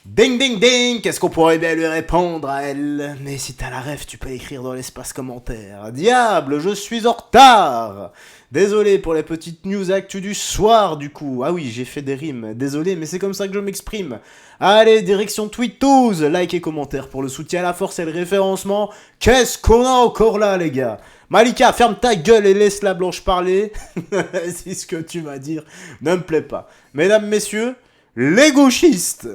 Ding ding ding, qu'est-ce qu'on pourrait bien lui répondre à elle? Mais si t'as la ref, tu peux écrire dans l'espace commentaire. Diable, je suis en retard. Désolé pour les petites news actu du soir du coup. Ah oui, j'ai fait des rimes, désolé, mais c'est comme ça que je m'exprime. Allez, direction Tweetos, like et commentaire pour le soutien à la force et le référencement. Qu'est-ce qu'on a encore là les gars? Malika, ferme ta gueule et laisse la blanche parler. C'est ce que tu vas dire, ne me plaît pas. Mesdames, messieurs, les gauchistes.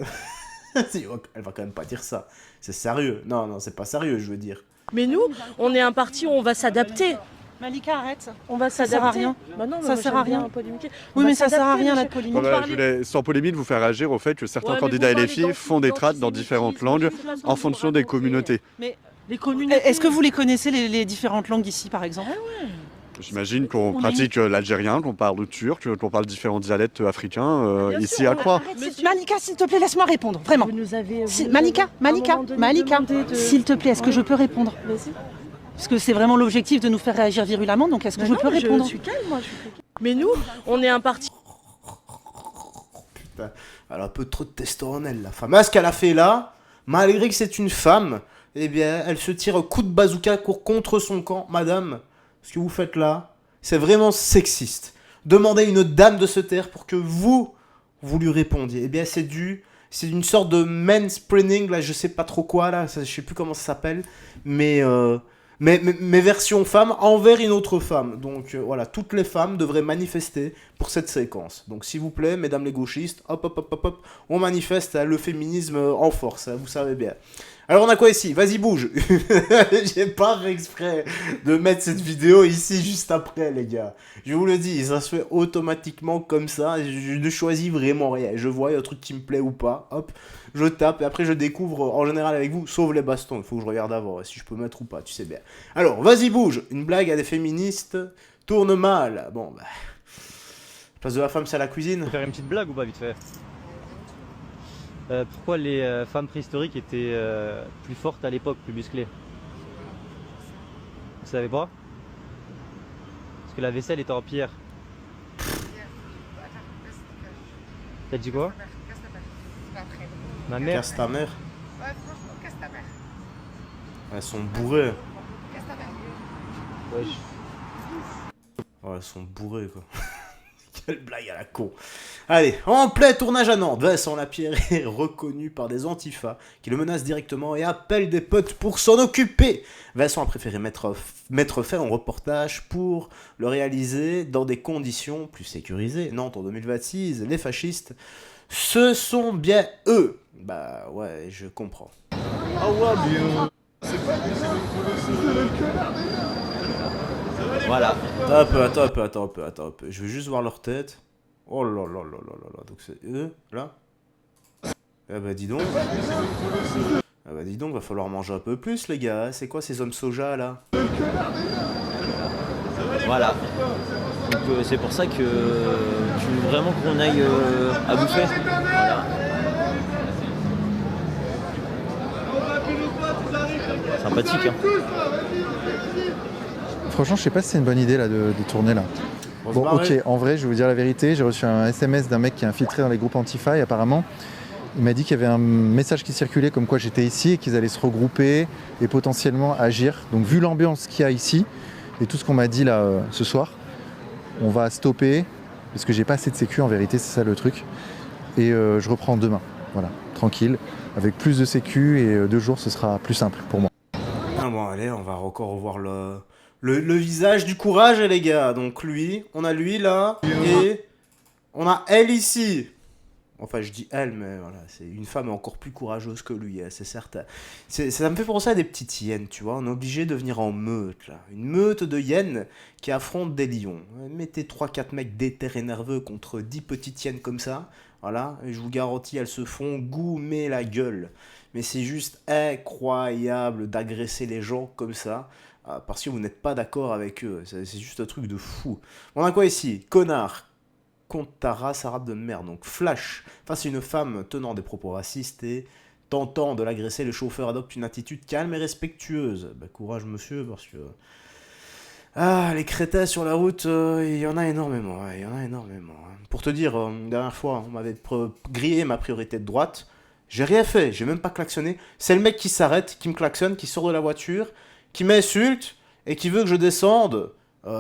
Elle va quand même pas dire ça. C'est sérieux. Non, non, c'est pas sérieux, je veux dire. Mais nous, on est un parti où on va s'adapter. Malika, arrête. On va Ça s'adapter. sert à rien. Bah non, Ça sert à rien. Oui, mais ça sert à rien la polémique. Je voulais, sans polémique, vous faire agir au fait que certains candidats LFI font des trades dans différentes langues en fonction des communautés. Mais les communautés. est-ce que vous les connaissez les différentes langues ici, par exemple? J'imagine qu'on pratique l'algérien, qu'on parle turc, qu'on parle différents dialectes africains. Ici, à quoi? Malika, s'il te plaît, laisse-moi répondre, vraiment. Vous nous avez. Malika, s'il te plaît, est-ce que je peux répondre? Vas-y. Parce que c'est vraiment l'objectif de nous faire réagir virulemment, donc est-ce que je peux répondre? Je suis calme, moi. Je suis calme. Mais nous, on est un parti. Putain, elle a un peu trop de testostérone, la femme. Ah, ce qu'elle a fait là, malgré que c'est une femme, eh bien, elle se tire un coup de bazooka contre son camp. Madame, ce que vous faites là, c'est vraiment sexiste. Demandez à une dame de se taire pour que vous lui répondiez. Eh bien, c'est une sorte de mansplaining, là, je sais pas trop quoi, là, je sais plus comment ça s'appelle, mais version femme envers une autre femme. Donc voilà, toutes les femmes devraient manifester pour cette séquence. Donc s'il vous plaît, mesdames les gauchistes, hop, hop, hop, hop, hop, on manifeste le féminisme en force, vous savez bien. Alors on a quoi ici? Vas-y bouge. J'ai pas fait exprès de mettre cette vidéo ici juste après les gars. Je vous le dis, ça se fait automatiquement comme ça. Je ne choisis vraiment rien. Je vois un truc qui me plaît ou pas. Hop, je tape et après je découvre en général avec vous, sauf les bastons. Il faut que je regarde avant si je peux mettre ou pas, tu sais bien. Alors vas-y bouge. Une blague à des féministes tourne mal. Bon bah... Place de la femme, c'est à la cuisine. Faire une petite blague ou pas vite fait? Pourquoi les femmes préhistoriques étaient plus fortes à l'époque, plus musclées? Vous savez pas? Parce que la vaisselle était en pierre. T'as dit quoi? Ma mère. Casse ta mère. Elles sont bourrées. Wesh. Ouais, elles sont bourrées quoi. Quelle blague à la con. Allez, en plein tournage à Nantes, Vincent Lapierre est reconnu par des antifas qui le menacent directement et appellent des potes pour s'en occuper. Vincent a préféré mettre fin au reportage pour le réaliser dans des conditions plus sécurisées. Nantes en 2026, les fascistes, ce sont bien eux. Bah ouais, je comprends. Ah ouais, bien. Voilà. Attends un peu. Je veux juste voir leur tête. Oh là là là là là là. Donc c'est eux, là. Ah bah dis donc. Va falloir manger un peu plus les gars. C'est quoi ces hommes soja là? Voilà. Donc c'est pour ça que tu veux vraiment qu'on aille à bouffer. Voilà. Sympathique hein. Franchement, je sais pas si c'est une bonne idée là de tourner là. Bon, ok, en vrai, je vais vous dire la vérité. J'ai reçu un SMS d'un mec qui est infiltré dans les groupes Antifa et apparemment, il m'a dit qu'il y avait un message qui circulait comme quoi j'étais ici et qu'ils allaient se regrouper et potentiellement agir. Donc, vu l'ambiance qu'il y a ici et tout ce qu'on m'a dit là ce soir, on va stopper parce que j'ai pas assez de sécu en vérité, c'est ça le truc. Et je reprends demain. Voilà, tranquille, avec plus de sécu et 2 jours, ce sera plus simple pour moi. Ah bon, allez, on va encore revoir le visage du courage, les gars. Donc lui, on a lui là, et on a elle ici. Enfin, je dis elle, mais voilà, c'est une femme encore plus courageuse que lui, c'est certain. Ça me fait penser à des petites hyènes, tu vois. On est obligé de venir en meute, là. Une meute de hyènes qui affrontent des lions. Mettez 3-4 mecs déterrés nerveux contre 10 petites hyènes comme ça. Voilà, et je vous garantis, elles se font goumer la gueule. Mais c'est juste incroyable d'agresser les gens comme ça. Parce que vous n'êtes pas d'accord avec eux. C'est juste un truc de fou. On a quoi ici? Connard. Contre ta race arabe de merde. Donc Flash, face à une femme tenant des propos racistes et tentant de l'agresser, le chauffeur adopte une attitude calme et respectueuse. Bah, courage monsieur, parce que... Ah, les crétins sur la route, il y en a énormément. Ouais, il y en a énormément. Pour te dire, une dernière fois, on m'avait grillé ma priorité de droite. J'ai rien fait, j'ai même pas klaxonné. C'est le mec qui s'arrête, qui me klaxonne, qui sort de la voiture, qui m'insulte et qui veut que je descende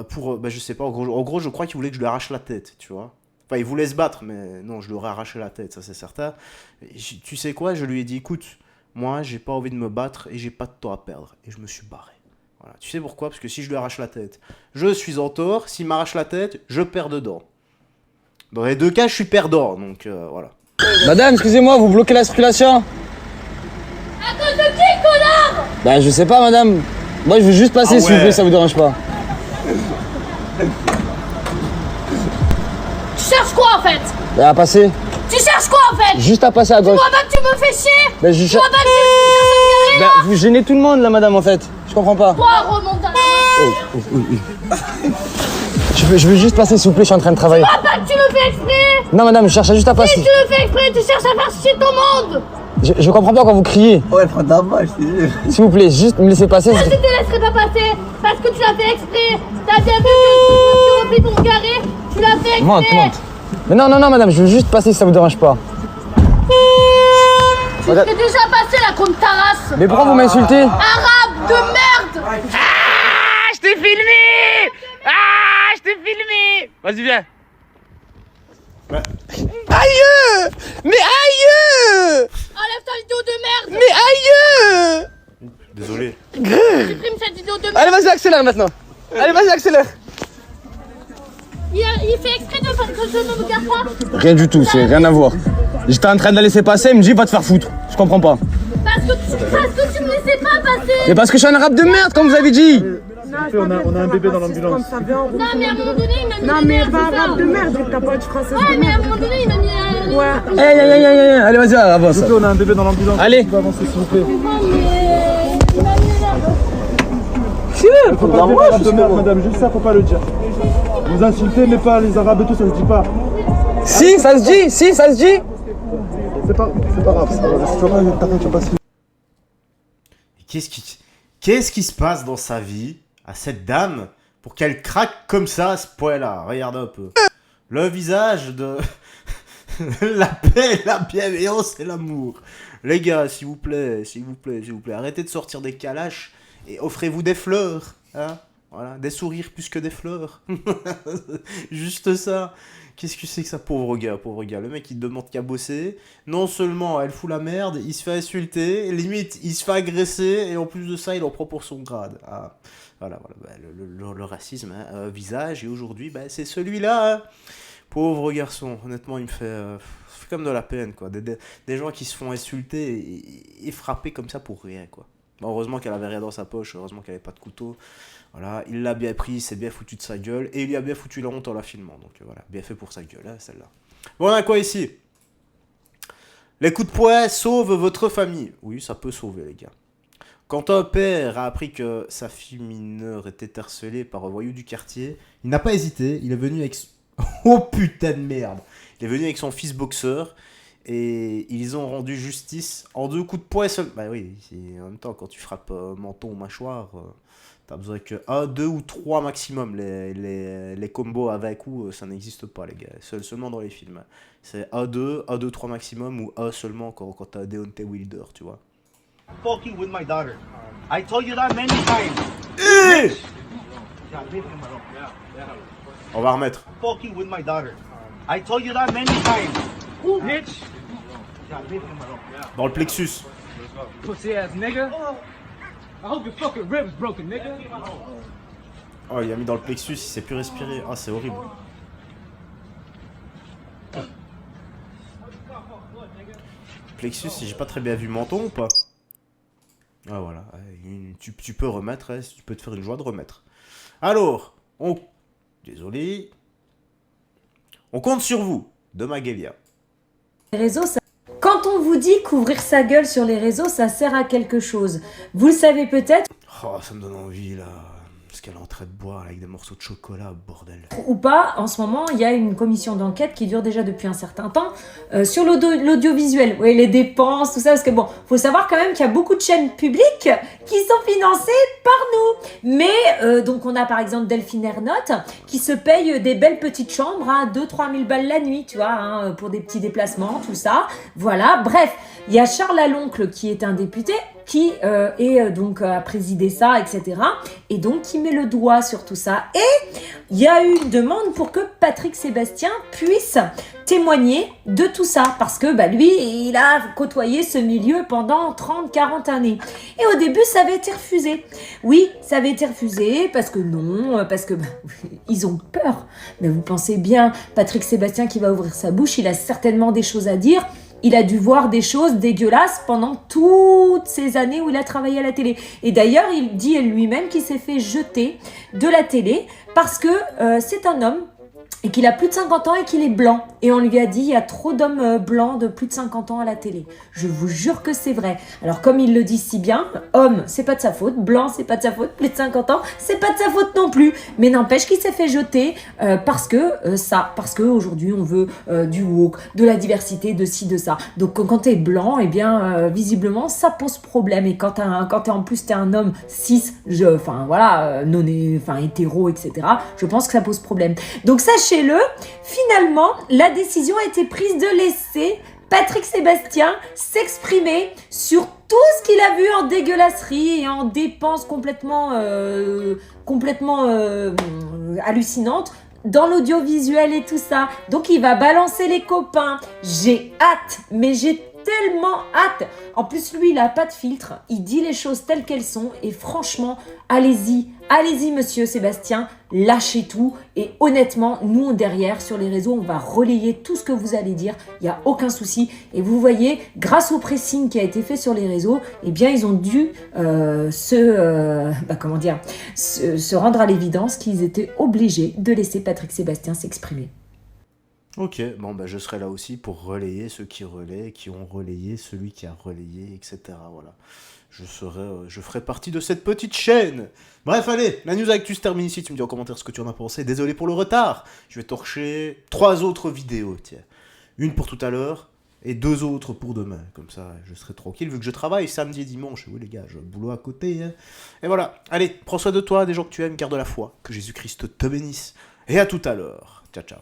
pour... bah, je sais pas, en gros, je crois qu'il voulait que je lui arrache la tête, tu vois. Enfin, il voulait se battre, mais non, je lui aurais arraché la tête, ça c'est certain. Tu sais quoi, je lui ai dit, écoute, moi, j'ai pas envie de me battre et j'ai pas de temps à perdre. Et je me suis barré. Voilà. Tu sais pourquoi? Parce que si je lui arrache la tête, je suis en tort. S'il m'arrache la tête, je perds dedans. Dans les deux cas, je suis perdant, donc voilà. Madame, excusez-moi, vous bloquez la circulation. À cause de qui, connard? Bah, je sais pas, madame. Moi, je veux juste passer, s'il vous plaît, ça vous dérange pas. Tu cherches quoi, en fait? Bah, à passer. Tu cherches quoi, en fait? Juste à passer à gauche. Tu vois pas que tu me fais chier? Bah, je Tu vois pas que tu cherches à me garer, là? Bah, vous gênez tout le monde, là, madame, en fait. Je comprends pas. Toi, remonte à la... Je veux juste passer, s'il vous plaît, je suis en train de travailler. Tu vois pas que tu le fais exprès? Non, madame, je cherche juste à Si passer. tu le fais exprès, tu cherches à faire chier ton monde. Je comprends pas quand vous criez. Ouais, prends ta vache, je te jure. S'il vous plaît, juste me laissez passer. Moi, je te laisserai pas passer parce que tu l'as fait exprès. T'as bien vu que tu replies ton carré, tu l'as fait exprès. Monte. Mais non, madame, je veux juste passer, si ça vous dérange pas. Tu t'es déjà passé là contre ta race. Mais pourquoi vous m'insultez? Arabe de merde. Ah, je t'ai filmé! Ah, je t'ai filmé! Vas-y, viens. Ouais. Aïe! Mais aïe! Enlève ta vidéo de merde. Mais aïe! Désolé. Supprime cette vidéo de merde. Allez, vas-y, accélère maintenant. Allez, vas-y, accélère. Il fait exprès que je ne me gare pas. Rien du tout, c'est rien à voir. J'étais en train de la laisser passer, il me dit va te faire foutre. Je comprends pas. Parce que tu me laissais pas passer. Mais parce que je suis un arabe de merde, comme vous avez dit. On a un bébé dans l'ambulance. Non, mais à un moment donné, il m'a mis. Non, mais pas arabe de merde, t'as pas de française Ouais, de mais à un merde. moment donné, il m'a mis. Ouais. Allez, vas-y, avance. S'il vous plaît, on a un bébé dans l'ambulance. Allez. Vous pouvez avancer, s'il vous plaît. Il m'a mis là. Faut pas dire arabe de merde, madame, juste ça, faut pas le dire. Vous insultez, mais pas les arabes et tout, ça se dit pas. Si, ça se dit, C'est pas grave, c'est pas grave. Si tu vois pas, t'arrêtes, tu passes. Qu'est-ce qui se passe dans sa vie à cette dame pour qu'elle craque comme ça à ce point-là? Regarde un peu. Le visage de la paix, la bienveillance et l'amour. Les gars, s'il vous plaît, arrêtez de sortir des calaches et offrez-vous des fleurs. Hein? Voilà, des sourires plus que des fleurs. Juste ça. Qu'est-ce que c'est que ça, pauvre gars. Le mec, il demande qu'à bosser. Non seulement, elle fout la merde, il se fait insulter, limite, il se fait agresser, et en plus de ça, il en prend pour son grade. Ah, voilà, bah, le racisme, hein, visage, et aujourd'hui, bah, c'est celui-là. Hein. Pauvre garçon, honnêtement, il me fait comme de la peine, quoi. Des gens qui se font insulter et frapper comme ça pour rien, quoi. Bon, heureusement qu'elle avait rien dans sa poche, heureusement qu'elle avait pas de couteau. Voilà, il l'a bien pris, il s'est bien foutu de sa gueule, et il lui a bien foutu la honte en la filmant. Donc voilà, bien fait pour sa gueule, hein, celle-là. Bon, on a quoi ici? Les coups de poing sauvent votre famille. Oui, ça peut sauver, les gars. Quand un père a appris que sa fille mineure était harcelée par un voyou du quartier, il n'a pas hésité, il est venu avec... Oh putain de merde! Il est venu avec son fils boxeur, et ils ont rendu justice en 2 coups de poing seulement. Bah oui, en même temps, quand tu frappes menton ou mâchoire... T'as besoin que 1, 2 ou 3 maximum. Les combos avec ou ça n'existe pas, les gars. Seulement dans les films. C'est 1, 2, 3 maximum ou 1 seulement quand t'as Deontay Wilder, tu vois. Fucking with my daughter. I told you that many times. On va remettre. Fucking with my daughter. I told you that many times. Bitch. Dans le plexus. Pussy ass nigga. I hope your fucking ribs broken, nigga. Oh, il a mis dans le plexus, il sait plus respirer. Ah, c'est horrible. Plexus, si j'ai pas très bien vu menton ou pas? Ah, voilà. Tu peux remettre, hein, tu peux te faire une joie de remettre. Alors, désolé. On compte sur vous, de Maguelia. Les réseaux, ça... Quand on vous dit qu'ouvrir sa gueule sur les réseaux, ça sert à quelque chose. Vous le savez peut-être. Oh, ça me donne envie, là. Parce qu'elle est en train de boire avec des morceaux de chocolat, bordel. Ou pas, en ce moment, il y a une commission d'enquête qui dure déjà depuis un certain temps sur l'audiovisuel. Oui, les dépenses, tout ça, parce que bon, faut savoir quand même qu'il y a beaucoup de chaînes publiques qui sont financées par nous. Mais, donc on a par exemple Delphine Ernotte qui se paye des belles petites chambres à 2-3 000 balles la nuit, tu vois, hein, pour des petits déplacements, tout ça. Voilà, bref, il y a Charles Laloncle qui est un député, qui donc a présidé ça, etc. Et donc qui met le doigt sur tout ça. Et il y a eu une demande pour que Patrick Sébastien puisse témoigner de tout ça. Parce que lui, il a côtoyé ce milieu pendant 30-40 années. Et au début, ça avait été refusé. Oui, ça avait été refusé parce que non, parce que ils ont peur. Mais vous pensez bien, Patrick Sébastien qui va ouvrir sa bouche, il a certainement des choses à dire. Il a dû voir des choses dégueulasses pendant toutes ces années où il a travaillé à la télé. Et d'ailleurs, il dit lui-même qu'il s'est fait jeter de la télé parce que c'est un homme et qu'il a plus de 50 ans et qu'il est blanc. Et on lui a dit, il y a trop d'hommes blancs de plus de 50 ans à la télé. Je vous jure que c'est vrai. Alors comme il le dit si bien, homme, c'est pas de sa faute, blanc, c'est pas de sa faute, plus de 50 ans, c'est pas de sa faute non plus. Mais n'empêche qu'il s'est fait jeter parce que aujourd'hui on veut du woke, de la diversité, de ci, de ça. Donc quand t'es blanc, eh bien visiblement ça pose problème. Et quand en plus t'es un homme cis, hétéro, etc., je pense que ça pose problème. Donc sachez-le, finalement, la décision a été prise de laisser Patrick Sébastien s'exprimer sur tout ce qu'il a vu en dégueulasserie et en dépenses complètement hallucinantes dans l'audiovisuel et tout ça. Donc il va balancer les copains. J'ai hâte, mais j'ai tellement hâte. En plus, lui, il a pas de filtre. Il dit les choses telles qu'elles sont. Et franchement, allez-y, monsieur Sébastien, lâchez tout. Et honnêtement, nous, derrière, sur les réseaux, on va relayer tout ce que vous allez dire. Il n'y a aucun souci. Et vous voyez, grâce au pressing qui a été fait sur les réseaux, eh bien, ils ont dû se rendre à l'évidence qu'ils étaient obligés de laisser Patrick Sébastien s'exprimer. Ok, bon je serai là aussi pour relayer ceux qui relaient, qui ont relayé, celui qui a relayé, etc. Voilà. Je ferai partie de cette petite chaîne. Bref, allez, la news actu se termine ici. Tu me dis en commentaire ce que tu en as pensé. Désolé pour le retard. Je vais torcher 3 autres vidéos, tiens. Une pour tout à l'heure et 2 autres pour demain. Comme ça, je serai tranquille vu que je travaille samedi et dimanche. Oui les gars, j'ai un boulot à côté. Hein. Et voilà, allez, prends soin de toi, des gens que tu aimes, garde la foi. Que Jésus-Christ te bénisse. Et à tout à l'heure. Ciao, ciao.